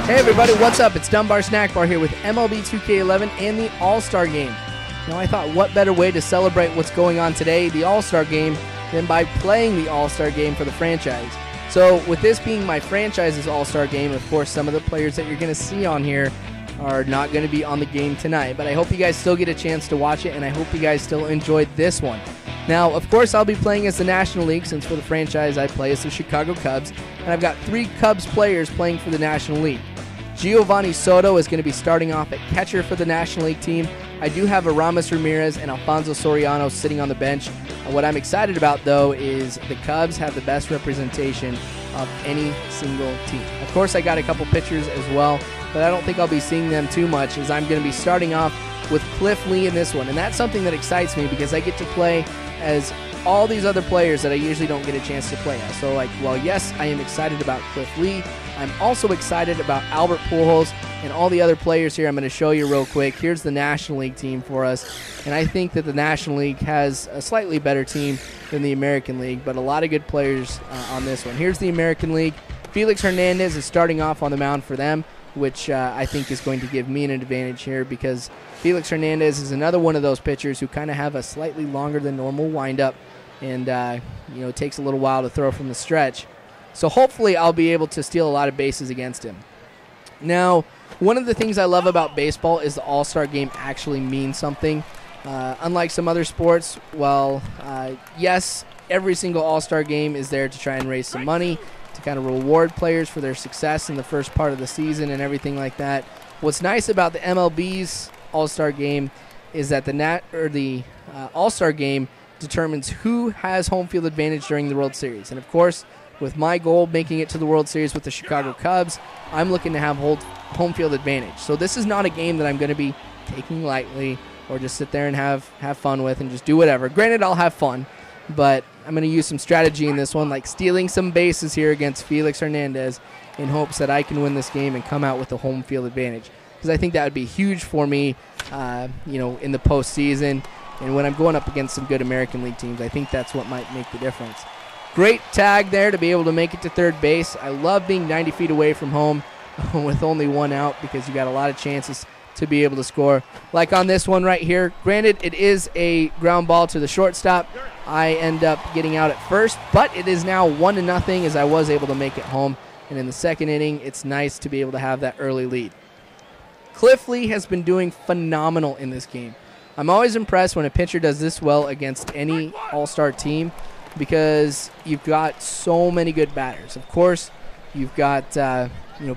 Hey everybody, what's up? It's Dunbar Snack Bar here with MLB 2K11 and the All-Star Game. Now I thought what better way to celebrate what's going on today, the All-Star Game, than by playing the All-Star Game for the franchise. So with this being my franchise's All-Star Game, of course some of the players that you're going to see on here are not going to be on the game tonight. But I hope you guys still get a chance to watch it, and I hope you guys still enjoyed this one. Now, of course, I'll be playing as the National League, since for the franchise I play as the Chicago Cubs, and I've got 3 Cubs players playing for the National League. Giovanni Soto is going to be starting off at catcher for the National League team. I do have Aramis Ramirez and Alfonso Soriano sitting on the bench. What I'm excited about, though, is the Cubs have the best representation of any single team. Of course, I got a couple pitchers as well, but I don't think I'll be seeing them too much, as I'm going to be starting off with Cliff Lee in this one. And that's something that excites me, because I get to play as all these other players that I usually don't get a chance to play as. So, well, yes, I am excited about Cliff Lee. I'm also excited about Albert Pujols and all the other players here. I'm going to show you real quick. Here's the National League team for us. And I think that the National League has a slightly better team than the American League, but a lot of good players on this one. Here's the American League. Felix Hernandez is starting off on the mound for them, which I think is going to give me an advantage here, because Felix Hernandez is another one of those pitchers who kind of have a slightly longer than normal windup, and it takes a little while to throw from the stretch. So hopefully I'll be able to steal a lot of bases against him. Now, one of the things I love about baseball is the All-Star Game actually means something. Unlike some other sports, yes, every single All-Star Game is there to try and raise some money, to kind of reward players for their success in the first part of the season and everything like that. What's nice about the MLB's All-Star Game is that the All-Star Game determines who has home field advantage during the World Series. And of course, with my goal making it to the World Series with the Chicago Cubs, I'm looking to have home field advantage. So this is not a game that I'm going to be taking lightly or just sit there and have fun with and just do whatever. Granted, I'll have fun, but I'm going to use some strategy in this one, like stealing some bases here against Felix Hernandez in hopes that I can win this game and come out with a home field advantage, because I think that would be huge for me, in the postseason. And when I'm going up against some good American League teams, I think that's what might make the difference. Great tag there to be able to make it to third base. I love being 90 feet away from home with only one out, because you got a lot of chances to be able to score. Like on this one right here. Granted, it is a ground ball to the shortstop. I end up getting out at first, but it is now 1-0 as I was able to make it home. And in the second inning, it's nice to be able to have that early lead. Cliff Lee has been doing phenomenal in this game. I'm always impressed when a pitcher does this well against any all-star team, because you've got so many good batters. Of course, you've got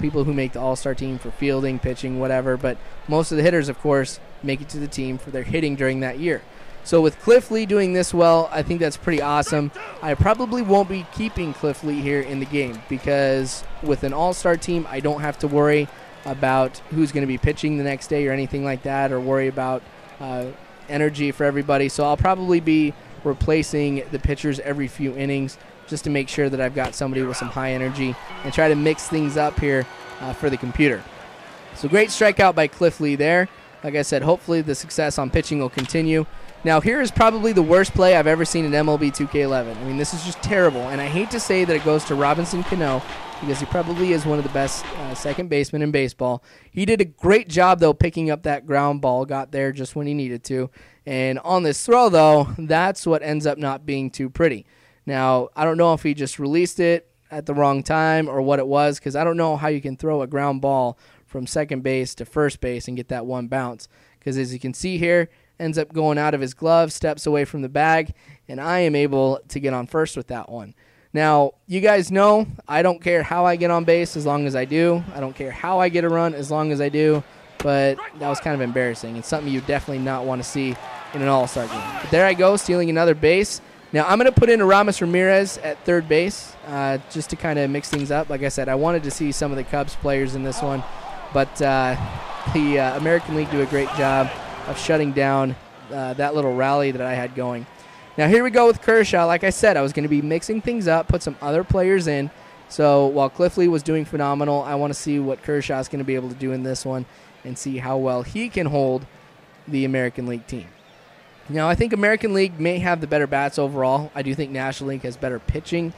people who make the all-star team for fielding, pitching, whatever, but most of the hitters, of course, make it to the team for their hitting during that year. So with Cliff Lee doing this well, I think that's pretty awesome. I probably won't be keeping Cliff Lee here in the game, because with an all-star team, I don't have to worry about who's going to be pitching the next day or anything like that, or worry about energy for everybody. So I'll probably be replacing the pitchers every few innings, just to make sure that I've got somebody with some high energy and try to mix things up here for the computer. So great strikeout by Cliff Lee there. Like I said, hopefully the success on pitching will continue. Now here is probably the worst play I've ever seen in MLB 2K11. I mean, this is just terrible, and I hate to say that it goes to Robinson Cano, because he probably is one of the best second basemen in baseball. He did a great job, though, picking up that ground ball, got there just when he needed to. And on this throw, though, that's what ends up not being too pretty. Now, I don't know if he just released it at the wrong time or what it was, because I don't know how you can throw a ground ball from second base to first base and get that one bounce. Because as you can see here, ends up going out of his glove, steps away from the bag, and I am able to get on first with that one. Now, you guys know I don't care how I get on base as long as I do. I don't care how I get a run as long as I do. But that was kind of embarrassing. It's something you definitely not want to see in an all-star game. But there I go, stealing another base. Now, I'm going to put in Aramis Ramirez at third base just to kind of mix things up. Like I said, I wanted to see some of the Cubs players in this one. But the American League do a great job of shutting down that little rally that I had going. Now here we go with Kershaw. Like I said, I was going to be mixing things up, put some other players in. So while Cliff Lee was doing phenomenal, I want to see what Kershaw is going to be able to do in this one and see how well he can hold the American League team. Now I think American League may have the better bats overall. I do think National League has better pitching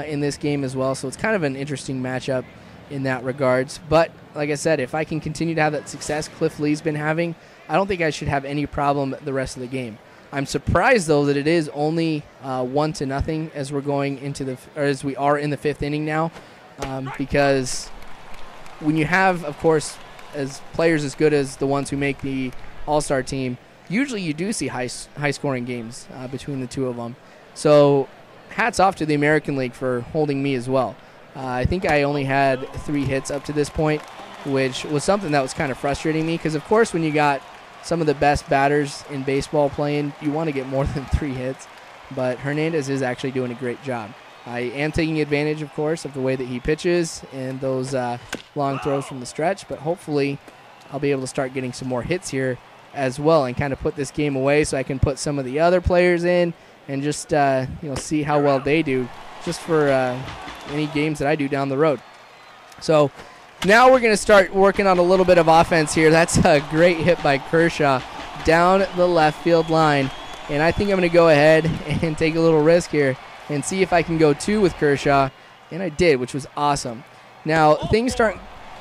in this game as well. So it's kind of an interesting matchup. in that regards. But like I said, if I can continue to have that success Cliff Lee's been having, I don't think I should have any problem the rest of the game. I'm surprised though that it is only 1-0 as we're going into as we are in the 5th inning now, because when you have, of course, as players as good as the ones who make the All-Star team, usually you do see high-scoring games between the two of them. So hats off to the American League for holding me as well. I think I only had 3 hits up to this point, which was something that was kind of frustrating me because, of course, when you got some of the best batters in baseball playing, you want to get more than 3 hits. But Hernandez is actually doing a great job. I am taking advantage, of course, of the way that he pitches and those long throws from the stretch, but hopefully I'll be able to start getting some more hits here as well and kind of put this game away so I can put some of the other players in and just see how well they do just for any games that I do down the road. So now we're going to start working on a little bit of offense here. That's a great hit by Kershaw down the left field line, and I think I'm going to go ahead and take a little risk here and see if I can go 2 with Kershaw, and I did, which was awesome. Now things start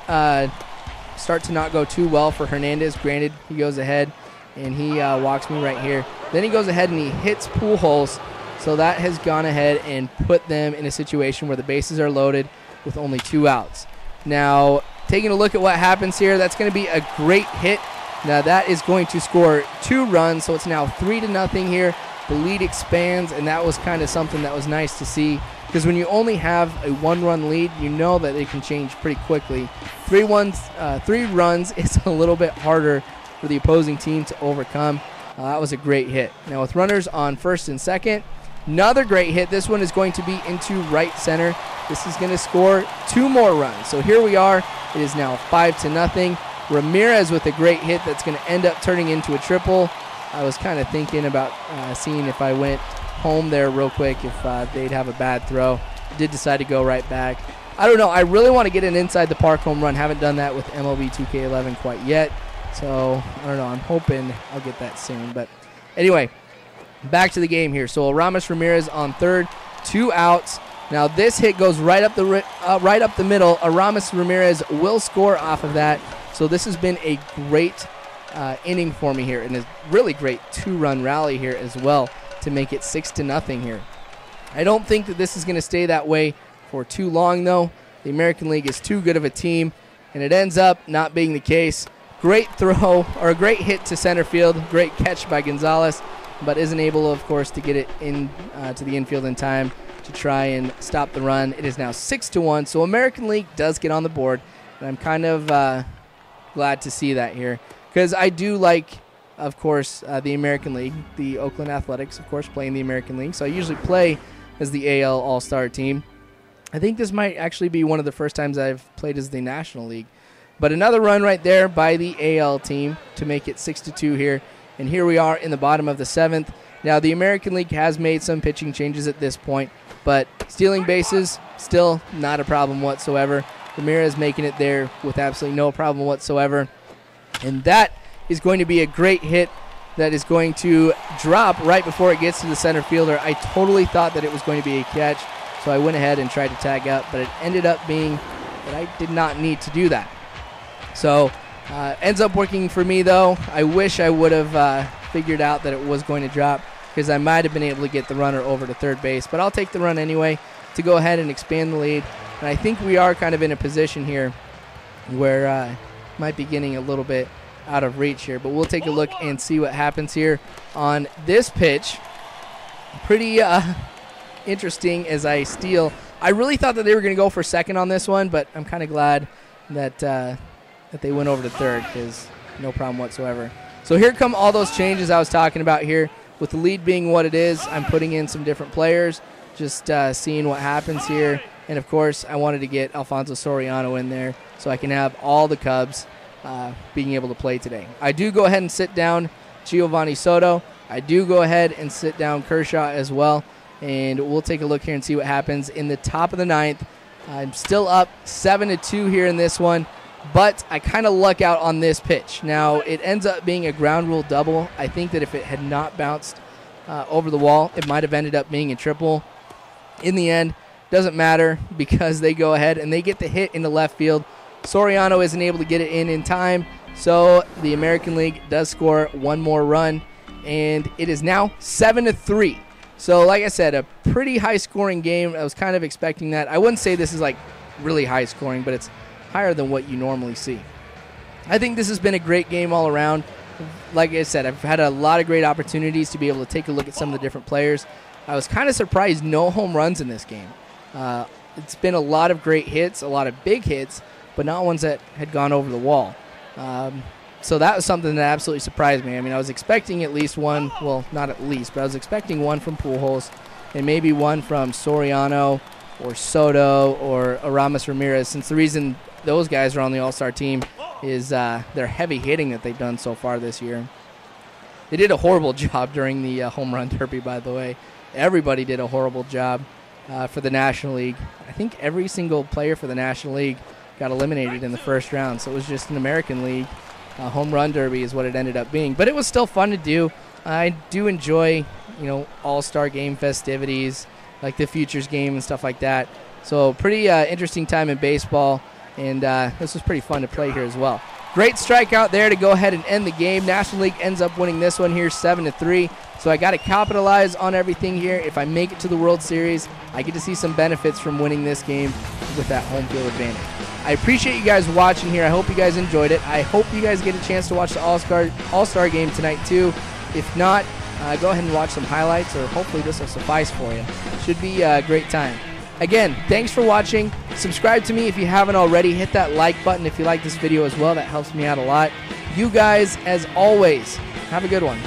to not go too well for Hernandez. Granted, he goes ahead and he walks me right here. Then he goes ahead and he hits Pujols, so that has gone ahead and put them in a situation where the bases are loaded with only 2 outs. Now, taking a look at what happens here, that's going to be a great hit. Now, that is going to score 2 runs, so it's now 3-0 here. The lead expands, and that was kind of something that was nice to see because when you only have a 1-run lead, you know that it can change pretty quickly. 3 runs is a little bit harder for the opposing team to overcome. That was a great hit. Now, with runners on first and second, another great hit. This one is going to be into right center. This is going to score 2 more runs. So here we are. It is now 5-0. Ramirez with a great hit that's going to end up turning into a triple. I was kind of thinking about seeing if I went home there real quick if they'd have a bad throw. Did decide to go right back. I don't know. I really want to get an inside the park home run. Haven't done that with MLB 2K11 quite yet. So I don't know. I'm hoping I'll get that soon. But anyway, back to the game here. So Aramis Ramirez on third, 2 outs. Now this hit goes right up the middle. Aramis Ramirez will score off of that. So this has been a great inning for me here, and a really great 2-run rally here as well to make it 6-0 here. I don't think that this is going to stay that way for too long, though. The American League is too good of a team, and it ends up not being the case. Great throw, or a great hit to center field. Great catch by Gonzalez, but isn't able, of course, to get it in to the infield in time to try and stop the run. It is now 6-1, so American League does get on the board, and I'm kind of glad to see that here. Because I do like, of course, the American League, the Oakland Athletics, of course, playing the American League. So I usually play as the AL All-Star team. I think this might actually be one of the first times I've played as the National League. But another run right there by the AL team to make it 6-2 here. And here we are in the bottom of the 7th. Now, the American League has made some pitching changes at this point, but stealing bases, still not a problem whatsoever. Ramirez making it there with absolutely no problem whatsoever. And that is going to be a great hit that is going to drop right before it gets to the center fielder. I totally thought that it was going to be a catch, so I went ahead and tried to tag up, but it ended up being that I did not need to do that. So ends up working for me, though. I wish I would have figured out that it was going to drop because I might have been able to get the runner over to third base, but I'll take the run anyway to go ahead and expand the lead. And I think we are kind of in a position here where might be getting a little bit out of reach here, but we'll take a look and see what happens here on this pitch. Pretty interesting as I steal. I really thought that they were going to go for second on this one, but I'm kind of glad that that they went over to third because no problem whatsoever. So here come all those changes I was talking about here. With the lead being what it is, I'm putting in some different players, just seeing what happens here. And, of course, I wanted to get Alfonso Soriano in there so I can have all the Cubs being able to play today. I do go ahead and sit down Giovanni Soto. I do go ahead and sit down Kershaw as well. And we'll take a look here and see what happens in the top of the 9th. I'm still up 7-2 here in this one, but I kind of luck out on this pitch. Now, it ends up being a ground rule double. I think that if it had not bounced over the wall, it might have ended up being a triple. In the end, Doesn't matter because they go ahead and they get the hit into left field. Soriano isn't able to get it in time, so the American League does score one more run, and it is now 7-3. So like I said, a pretty high-scoring game. I was kind of expecting that. I wouldn't say this is like really high-scoring, but it's higher than what you normally see. I think this has been a great game all around. Like I said, I've had a lot of great opportunities to be able to take a look at some of the different players. I was kind of surprised no home runs in this game. It's been a lot of great hits, a lot of big hits, but not ones that had gone over the wall. So that was something that absolutely surprised me. I mean, I was expecting at least one, well, not at least, but I was expecting one from Pujols and maybe one from Soriano or Soto or Aramis Ramirez, since the reason those guys are on the All-Star team is their heavy hitting that they've done so far this year. They did a horrible job during the home run derby, by the way. Everybody did a horrible job for the National League. I think every single player for the National League got eliminated in the first round, so it was just an American League home run derby is what it ended up being. But it was still fun to do. I do enjoy, All-Star game festivities, like the Futures game and stuff like that. So pretty interesting time in baseball, and this was pretty fun to play here as well. Great strikeout there to go ahead and end the game. National League ends up winning this one here 7-3. So I got to capitalize on everything here. If I make it to the World Series, I get to see some benefits from winning this game with that home field advantage. I appreciate you guys watching here. I hope you guys enjoyed it. I hope you guys get a chance to watch the All-Star game tonight too. If not, go ahead and watch some highlights, or hopefully this will suffice for you. Should be a great time. Again, thanks for watching. Subscribe to me if you haven't already. Hit that like button if you like this video as well. That helps me out a lot. You guys, as always, have a good one.